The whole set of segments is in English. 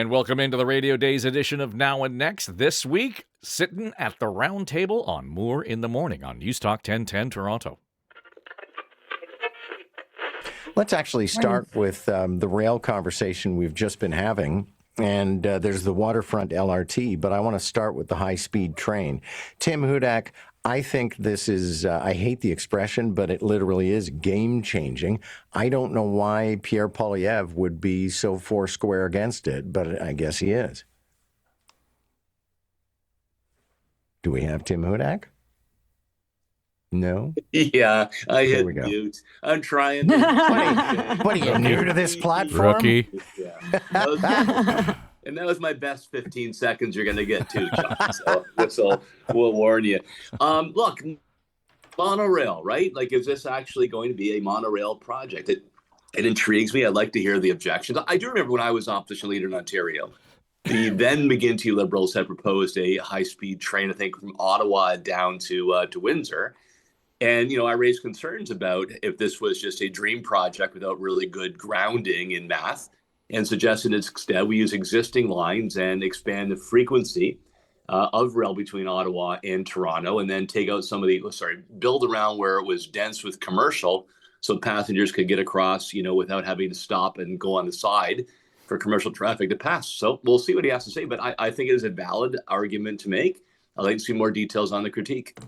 And welcome into the Radio Days edition of Now and Next. This week, sitting at the Roundtable on Moore in the Morning on NEWSTALK 1010 Toronto. Let's actually start with the rail conversation we've just been having. And there's the waterfront LRT, but I want to start with the high-speed train. Tim Hudak, I think this is, I hate the expression, but it literally is game-changing. I don't know why Pierre Poilievre would be so foursquare against it, but I guess he is. Do we have Tim Hudak? No? Yeah, I hit we go. mute. I'm trying. What are you, new to this platform? Rookie. Yeah. And that was my best 15 seconds you're going to get too, John. So we'll warn you. Look, monorail, right? Like, is this actually going to be a monorail project? It intrigues me. I'd like to hear the objections. I do remember when I was opposition leader in Ontario, the then McGuinty Liberals had proposed a high-speed train, I think, from Ottawa down to Windsor. And, I raised concerns about if this was just a dream project without really good grounding in math, and suggested instead we use existing lines and expand the frequency of rail between Ottawa and Toronto, and then take out some of build around where it was dense with commercial so passengers could get across, without having to stop and go on the side for commercial traffic to pass. So we'll see what he has to say, but I think it is a valid argument to make. I'd like to see more details on the critique.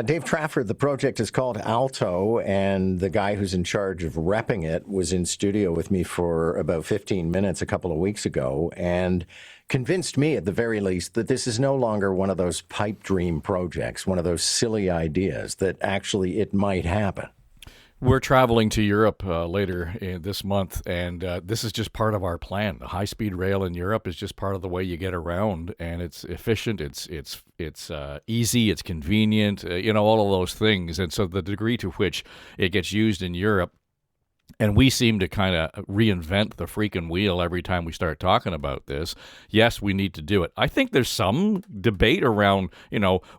Dave Trafford, the project is called Alto, and the guy who's in charge of repping it was in studio with me for about 15 minutes a couple of weeks ago and convinced me, at the very least, that this is no longer one of those pipe dream projects, one of those silly ideas, that actually it might happen. We're traveling to Europe later this month, and this is just part of our plan. The high-speed rail in Europe is just part of the way you get around, and it's efficient, it's easy, it's convenient, all of those things. And so the degree to which it gets used in Europe, and we seem to kind of reinvent the freaking wheel every time we start talking about this. Yes, we need to do it. I think there's some debate around,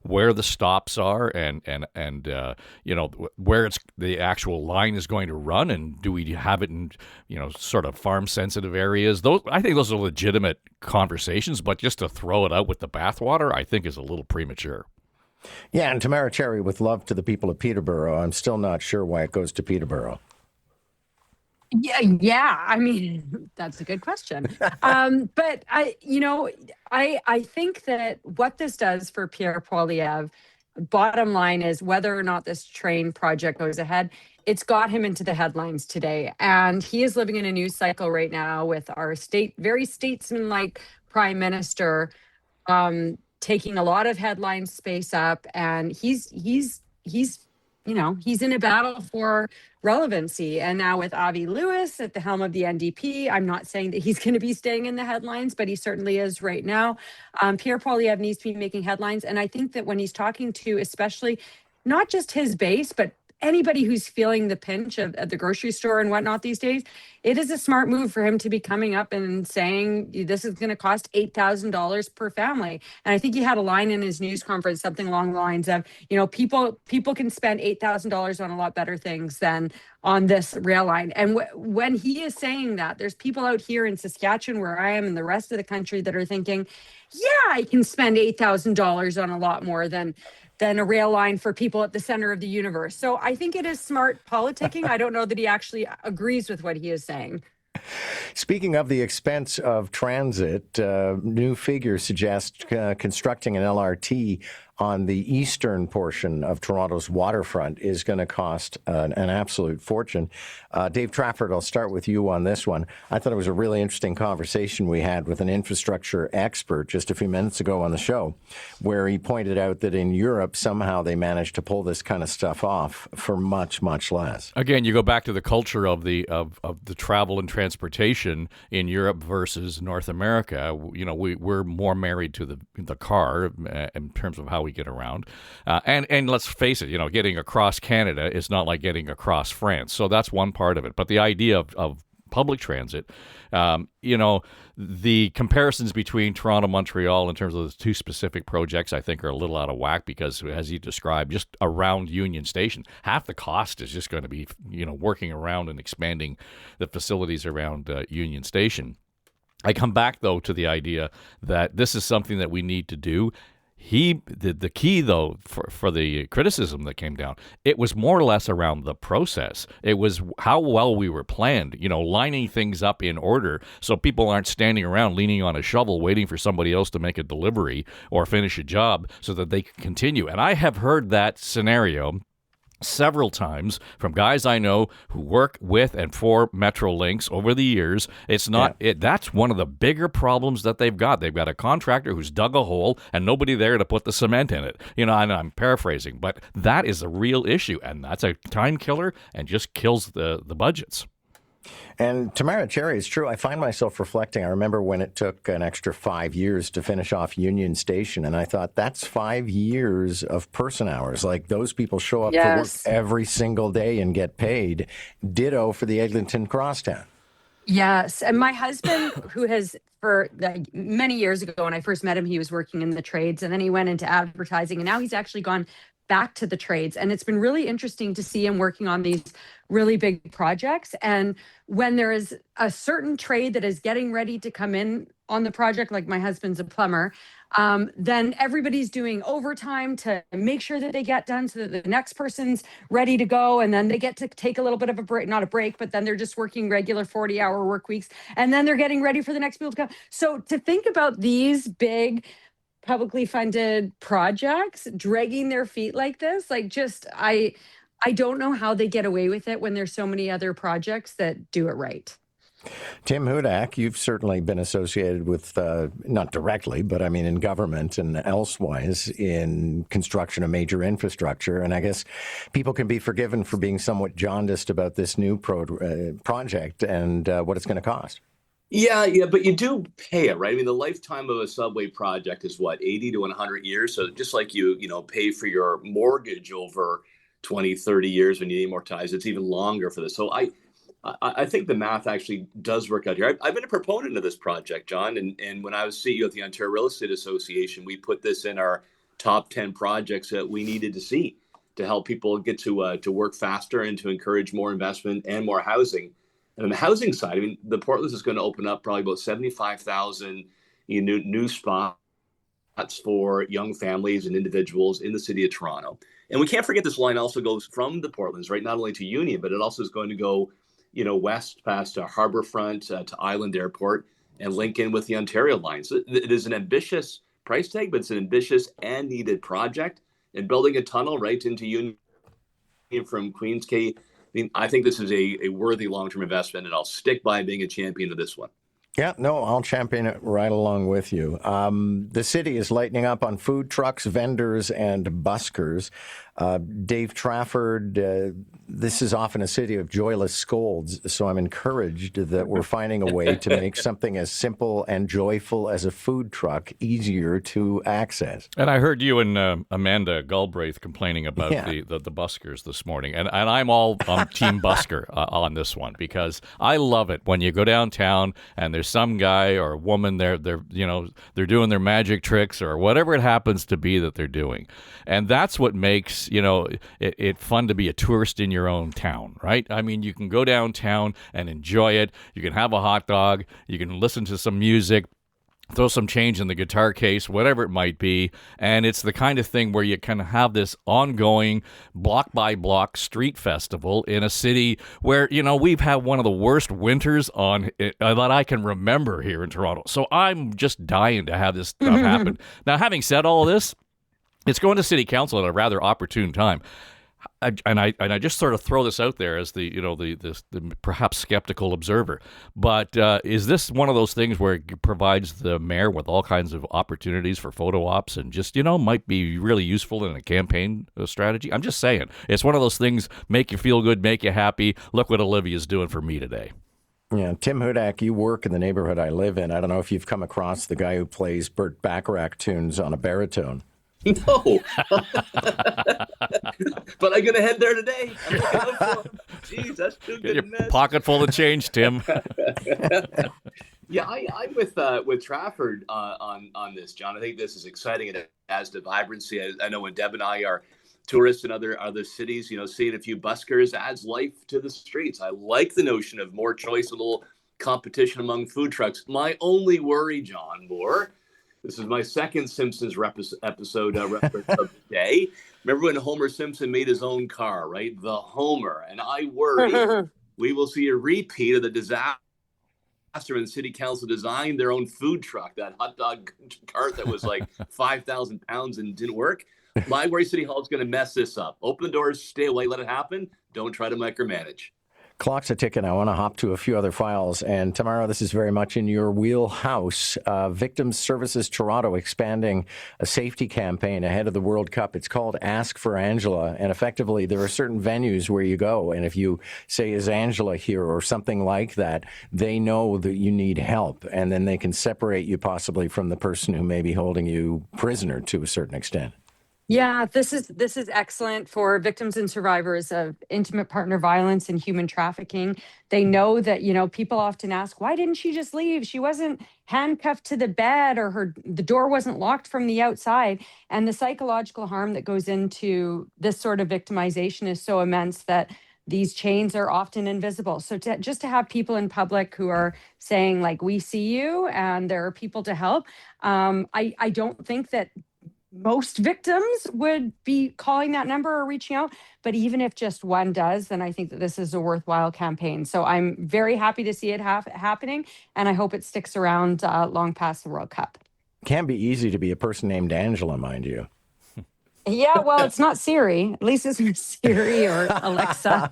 where the stops are and where the actual line is going to run, and do we have it in, sort of farm sensitive areas. I think those are legitimate conversations, but just to throw it out with the bathwater, I think is a little premature. Yeah, and Tamara Cherry, with love to the people of Peterborough, I'm still not sure why it goes to Peterborough. Yeah. I mean, that's a good question. But I think that what this does for Pierre Poilievre, bottom line is whether or not this train project goes ahead, it's got him into the headlines today. And he is living in a news cycle right now with our very statesman-like prime minister, taking a lot of headline space up. And he's in a battle for relevancy. And now with Avi Lewis at the helm of the NDP, I'm not saying that he's going to be staying in the headlines, but he certainly is right now. Pierre Poilievre needs to be making headlines. And I think that when he's talking to especially not just his base, but anybody who's feeling the pinch at the grocery store and whatnot these days, it is a smart move for him to be coming up and saying this is going to cost $8,000 per family. And I think he had a line in his news conference, something along the lines of, people can spend $8,000 on a lot better things than on this rail line. And when he is saying that, there's people out here in Saskatchewan where I am and the rest of the country that are thinking, yeah, I can spend $8,000 on a lot more than a rail line for people at the center of the universe. So I think it is smart politicking. I don't know that he actually agrees with what he is saying. Speaking of the expense of transit, new figures suggest constructing an LRT on the eastern portion of Toronto's waterfront is going to cost an absolute fortune. Dave Trafford, I'll start with you on this one. I thought it was a really interesting conversation we had with an infrastructure expert just a few minutes ago on the show, where he pointed out that in Europe, somehow they managed to pull this kind of stuff off for much, much less. Again, you go back to the culture of the travel and transportation in Europe versus North America. We're more married to the car in terms of how we get around. And let's face it, getting across Canada is not like getting across France. So that's one part of it. But the idea of public transit, the comparisons between Toronto, Montreal in terms of the two specific projects, I think are a little out of whack because, as you described, just around Union Station, half the cost is just going to be, working around and expanding the facilities around Union Station. I come back, though, to the idea that this is something that we need to do. The key, though, for the criticism that came down, it was more or less around the process. It was how well we were planned, lining things up in order so people aren't standing around leaning on a shovel waiting for somebody else to make a delivery or finish a job so that they can continue. And I have heard that scenario several times from guys I know who work with and for Metrolinx over the years. It's not that's one of the bigger problems that they've got. They've got a contractor who's dug a hole and nobody there to put the cement in it. And I'm paraphrasing, but that is a real issue, and that's a time killer and just kills the budgets. And Tamara Cherry, it's true. I find myself reflecting. I remember when it took an extra 5 years to finish off Union Station, and I thought that's 5 years of person hours. Like, those people show up for work every single day and get paid. Ditto for the Eglinton Crosstown. Yes. And my husband, who has for many years ago, when I first met him, he was working in the trades, and then he went into advertising, and now he's actually gone back to the trades. And it's been really interesting to see him working on these really big projects. And when there is a certain trade that is getting ready to come in on the project, like my husband's a plumber, then everybody's doing overtime to make sure that they get done so that the next person's ready to go. And then they get to take a little bit of a break, not a break, but then they're just working regular 40-hour work weeks. And then they're getting ready for the next people to come. So to think about these big publicly funded projects dragging their feet like this, I don't know how they get away with it when there's so many other projects that do it right. Tim Hudak, you've certainly been associated with, not directly, but I mean in government and elsewise in construction of major infrastructure. And I guess people can be forgiven for being somewhat jaundiced about this new project and what it's going to cost. Yeah, but you do pay it, right? I mean, the lifetime of a subway project is what, 80 to 100 years? So just like you pay for your mortgage over 20, 30 years when you amortize, it's even longer for this. So I think the math actually does work out here. I've been a proponent of this project, John, and when I was CEO at the Ontario Real Estate Association, we put this in our top 10 projects that we needed to see to help people get to work faster and to encourage more investment and more housing. And on the housing side, I mean, the Portlands is going to open up probably about 75,000 new spots for young families and individuals in the city of Toronto. And we can't forget this line also goes from the Portlands, right, not only to Union, but it also is going to go, west past Harbourfront to Island Airport and link in with the Ontario line. So it is an ambitious price tag, but it's an ambitious and needed project. And building a tunnel right into Union from Queens Quay, I think this is a worthy long-term investment, and I'll stick by being a champion of this one. Yeah, no, I'll champion it right along with you. The city is lightening up on food trucks, vendors, and buskers. Dave Trafford, this is often a city of joyless scolds, so I'm encouraged that we're finding a way to make something as simple and joyful as a food truck easier to access. And I heard you and Amanda Galbraith complaining about the buskers this morning, and I'm all team busker on this one, because I love it when you go downtown and there's some guy or woman there, they're doing their magic tricks or whatever it happens to be that they're doing, and that's what makes it fun to be a tourist in your own town, right? I mean, you can go downtown and enjoy it. You can have a hot dog. You can listen to some music, throw some change in the guitar case, whatever it might be. And it's the kind of thing where you can have this ongoing block by block street festival in a city where, we've had one of the worst winters that I can remember here in Toronto. So I'm just dying to have this stuff happen. Now, having said all this, it's going to City Council at a rather opportune time. And I just sort of throw this out there as the perhaps skeptical observer. But is this one of those things where it provides the mayor with all kinds of opportunities for photo ops and just, might be really useful in a campaign strategy? I'm just saying. It's one of those things, make you feel good, make you happy. Look what Olivia's doing for me today. Yeah, Tim Hudak, you work in the neighborhood I live in. I don't know if you've come across the guy who plays Burt Bacharach tunes on a baritone. No, but I'm gonna head there today. I'm looking out for him. Jeez, that's too good. Get your pocket full of change, Tim. Yeah, I'm with Trafford on this, John. I think this is exciting and it adds to vibrancy. I know when Deb and I are tourists in other cities, seeing a few buskers adds life to the streets. I like the notion of more choice, a little competition among food trucks. My only worry, John Moore, this is my second Simpsons episode reference of the day. Remember when Homer Simpson made his own car, right? The Homer. And I worry we will see a repeat of the disaster when City Council designed their own food truck, that hot dog cart that was like 5,000 pounds and didn't work. My worry, City Hall is going to mess this up. Open the doors, stay away, let it happen. Don't try to micromanage. Clock's a ticking. I want to hop to a few other files. And Tamara, this is very much in your wheelhouse. Victims Services Toronto expanding a safety campaign ahead of the World Cup. It's called Ask for Angela. And effectively, there are certain venues where you go. And if you say, is Angela here or something like that, they know that you need help. And then they can separate you possibly from the person who may be holding you prisoner to a certain extent. Yeah, this is excellent for victims and survivors of intimate partner violence and human trafficking. They know that, people often ask, why didn't she just leave? She wasn't handcuffed to the bed, or the door wasn't locked from the outside. And the psychological harm that goes into this sort of victimization is so immense that these chains are often invisible. So just to have people in public who are saying, like, we see you and there are people to help. I don't think that most victims would be calling that number or reaching out, but even if just one does, then I think that this is a worthwhile campaign. So I'm very happy to see it happening, and I hope it sticks around long past the World Cup. Can't be easy to be a person named Angela, mind you. Yeah, well, it's not Siri. At least it's not Siri or Alexa.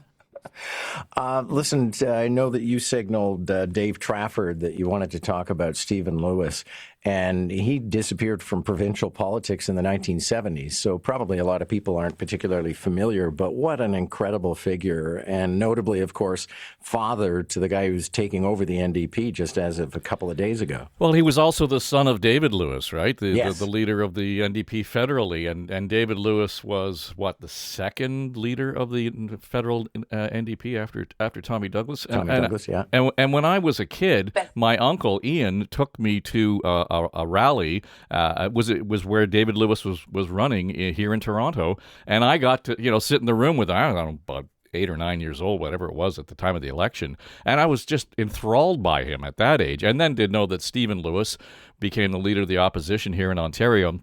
Listen, I know that you signaled Dave Trafford that you wanted to talk about Stephen Lewis, and he disappeared from provincial politics in the 1970s, so probably a lot of people aren't particularly familiar, but what an incredible figure, and notably, of course, father to the guy who's taking over the NDP just as of a couple of days ago. Well, he was also the son of David Lewis, right? Yes. The leader of the NDP federally, and David Lewis was, the second leader of the federal NDP after Tommy Douglas? Douglas, yeah. And when I was a kid, my uncle Ian took me to a rally. It was where David Lewis was running here in Toronto, and I got to sit in the room with, I don't know, about 8 or 9 years old, whatever it was at the time of the election, and I was just enthralled by him at that age, and then did know that Stephen Lewis became the leader of the opposition here in Ontario.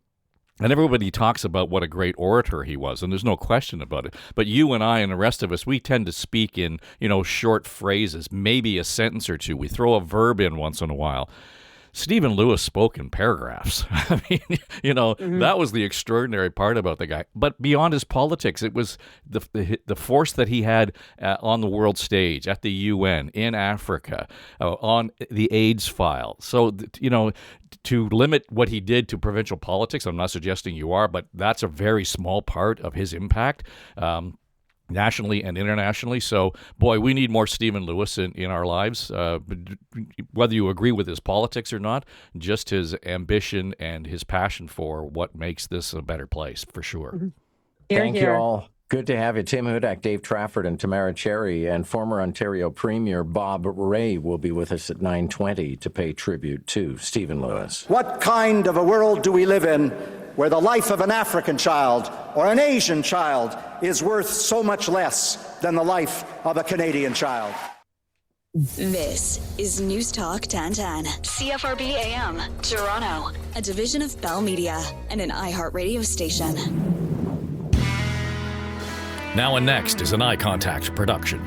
And everybody talks about what a great orator he was, and there's no question about it. But you and I and the rest of us, we tend to speak in, short phrases, maybe a sentence or two. We throw a verb in once in a while. Stephen Lewis spoke in paragraphs. I mean, that was the extraordinary part about the guy. But beyond his politics, it was the force that he had on the world stage, at the UN, in Africa, on the AIDS file. So, to limit what he did to provincial politics, I'm not suggesting you are, but that's a very small part of his impact. Nationally and internationally. So, boy, we need more Stephen Lewis in our lives, whether you agree with his politics or not, just his ambition and his passion for what makes this a better place, for sure. Mm-hmm. Thank you all. Good to have you. Tim Hudak, Dave Trafford, and Tamara Cherry, and former Ontario Premier Bob Rae will be with us at 9:20 to pay tribute to Stephen Lewis. What kind of a world do we live in where the life of an African child or an Asian child is worth so much less than the life of a Canadian child? This is NEWSTALK 1010, CFRB AM, Toronto, a division of Bell Media and an iHeart radio station. Now and Next is an Eye Contact production.